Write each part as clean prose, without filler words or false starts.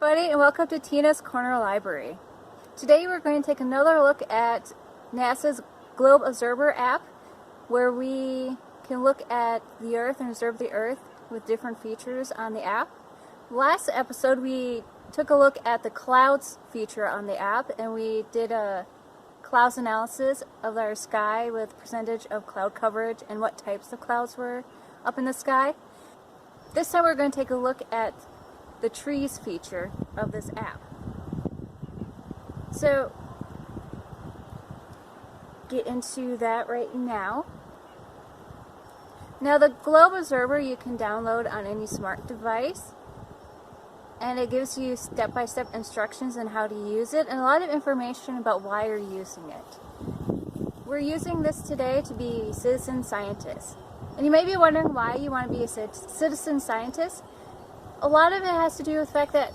Everybody, and welcome to Tina's Corner Library. Today we're going to take another look at NASA's Globe Observer app, where we can look at the Earth and observe the Earth with different features on the app. Last episode we took a look at the clouds feature on the app, and we did a clouds analysis of our sky with percentage of cloud coverage and what types of clouds were up in the sky. This time we're going to take a look at the trees feature of this app. So, get into that right now. Now the Globe Observer you can download on any smart device, and it gives you step-by-step instructions on how to use it and a lot of information about why you're using it. We're using this today to be citizen scientists. And you may be wondering why you want to be a citizen scientist. A lot of it has to do with the fact that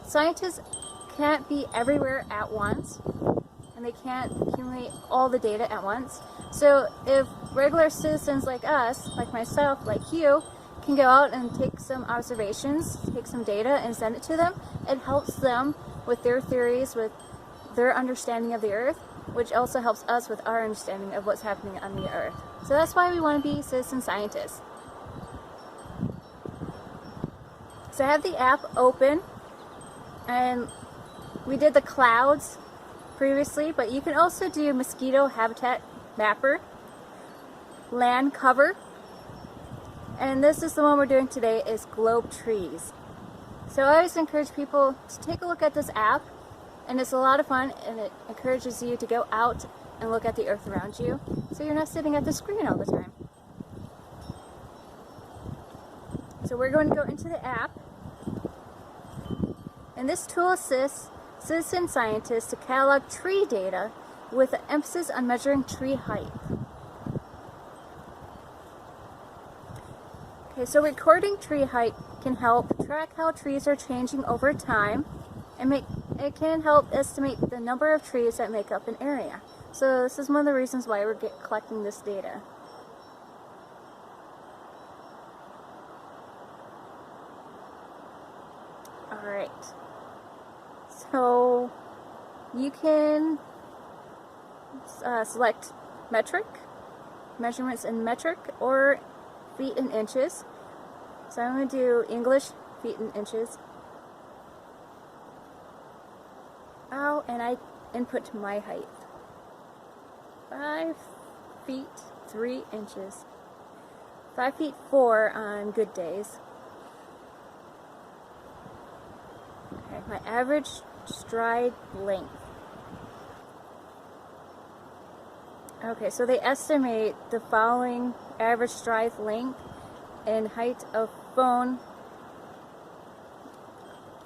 scientists can't be everywhere at once, and they can't accumulate all the data at once. So if regular citizens like us, like myself, like you, can go out and take some observations, take some data and send it to them, it helps them with their theories, with their understanding of the Earth, which also helps us with our understanding of what's happening on the Earth. So that's why we want to be citizen scientists. So I have the app open, and we did the clouds previously, but you can also do mosquito habitat mapper, land cover, and this is the one we're doing today, is globe trees. So I always encourage people to take a look at this app, and it's a lot of fun, and it encourages you to go out and look at the Earth around you, so you're not sitting at the screen all the time. So we're going to go into the app. And this tool assists citizen scientists to catalog tree data with an emphasis on measuring tree height. Okay, so recording tree height can help track how trees are changing over time, and it can help estimate the number of trees that make up an area. So this is one of the reasons why we're collecting this data. Alright. So you can select metric, measurements in metric, or feet and inches. So I'm going to do English, feet and inches. Oh, and I input my height. 5 feet 3 inches. 5 feet 4 on good days. Okay, my average stride length. Okay, so they estimate the following average stride length and height of phone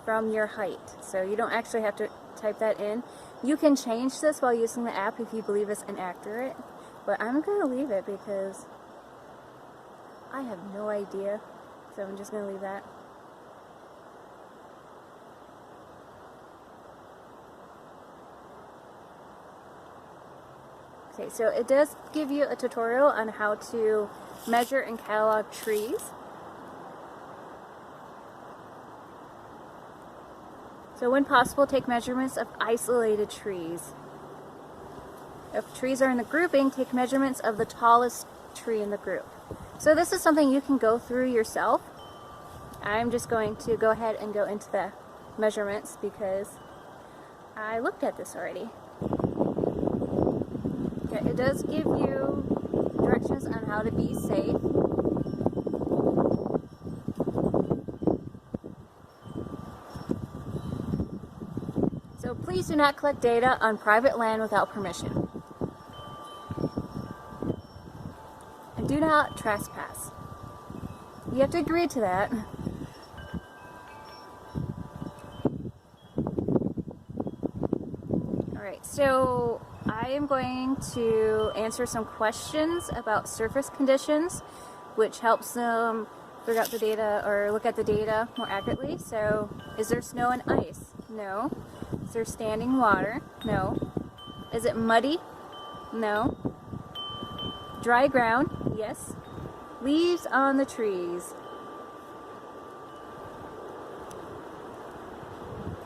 from your height. So you don't actually have to type that in. You can change this while using the app if you believe it's inaccurate, but I'm going to leave it because I have no idea. So I'm just going to leave that. Okay, so it does give you a tutorial on how to measure and catalog trees. So when possible, take measurements of isolated trees. If trees are in a grouping, take measurements of the tallest tree in the group. So this is something you can go through yourself. I'm just going to go ahead and go into the measurements because I looked at this already. Okay, it does give you directions on how to be safe. So please do not collect data on private land without permission. And do not trespass. You have to agree to that. Alright, so I am going to answer some questions about surface conditions, which helps them figure out the data or look at the data more accurately. So, is there snow and ice? No. Is there standing water? No. Is it muddy? No. Dry ground? Yes. Leaves on the trees?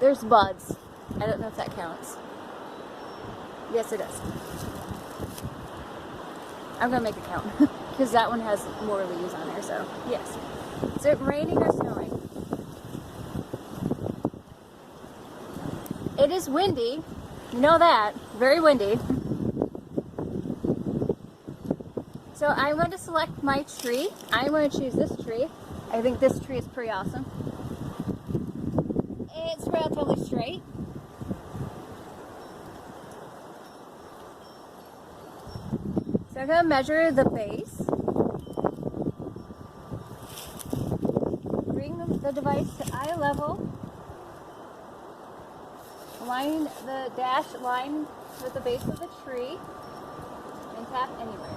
There's buds. I don't know if that counts. Yes, it does. I'm gonna make it count because that one has more leaves on there. So yes. Is it raining or snowing? It is windy. You know that. Very windy. So I'm going to select my tree. I'm going to choose this tree. I think this tree is pretty awesome. It's relatively straight. So I'm going to measure the base. Bring the device to eye level. Line the dash line with the base of the tree and tap anywhere.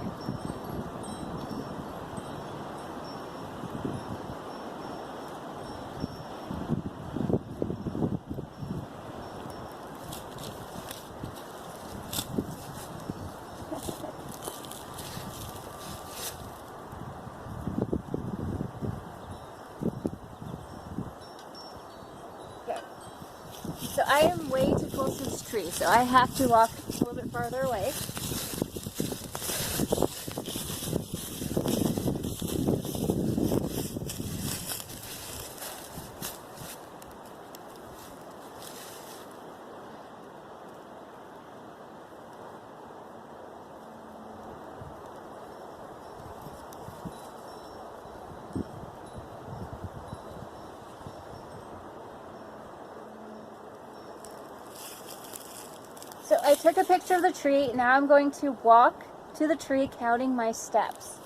So I am way too close to this tree, so I have to walk a little bit farther away. So I took a picture of the tree. Now I'm going to walk to the tree counting my steps.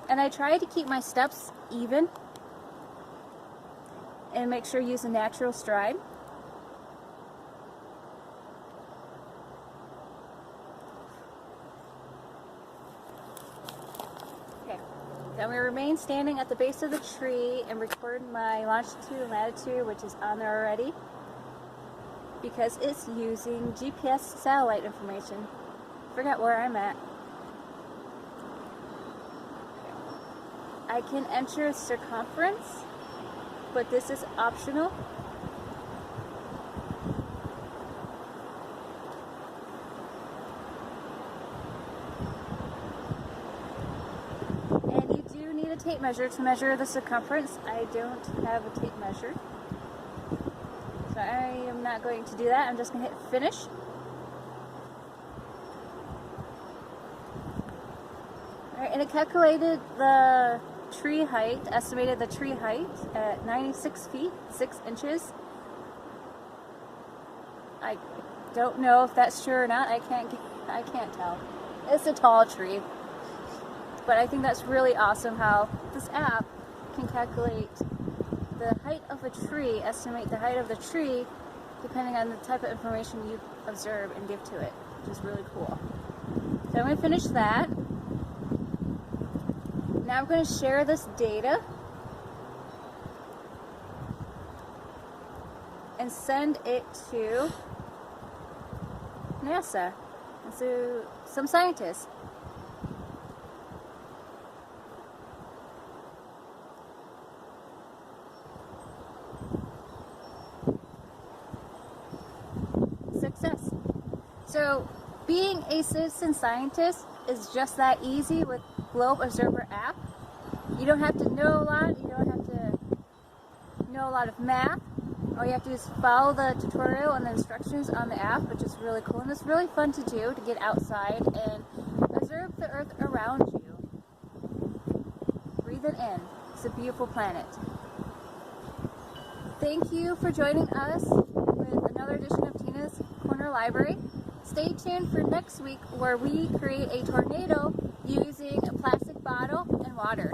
And I try to keep my steps even and make sure you use a natural stride. Okay, then we remain standing at the base of the tree and record my longitude and latitude, which is on there already, because it's using GPS satellite information. Forget where I'm at. I can enter circumference, but this is optional. And you do need a tape measure to measure the circumference. I don't have a tape measure, so I am not going to do that. I'm just going to hit finish. Alright, and it calculated the tree height, estimated the tree height at 96 feet, 6 inches. I don't know if that's true or not. I can't tell. It's a tall tree. But I think that's really awesome how this app can calculate the height of a tree, estimate the height of the tree, depending on the type of information you observe and give to it, which is really cool. So I'm going to finish that. Now I'm going to share this data and send it to NASA and to some scientists. Success. So being a citizen scientist is just that easy with Globe Observer app. You don't have to know a lot. You don't have to know a lot of math. All you have to do is follow the tutorial and the instructions on the app, which is really cool. And it's really fun to do, to get outside and observe the Earth around you. Breathe it in. It's a beautiful planet. Thank you for joining us with another edition of Tina's Corner Library. Stay tuned for next week where we create a tornado using a plastic bottle and water.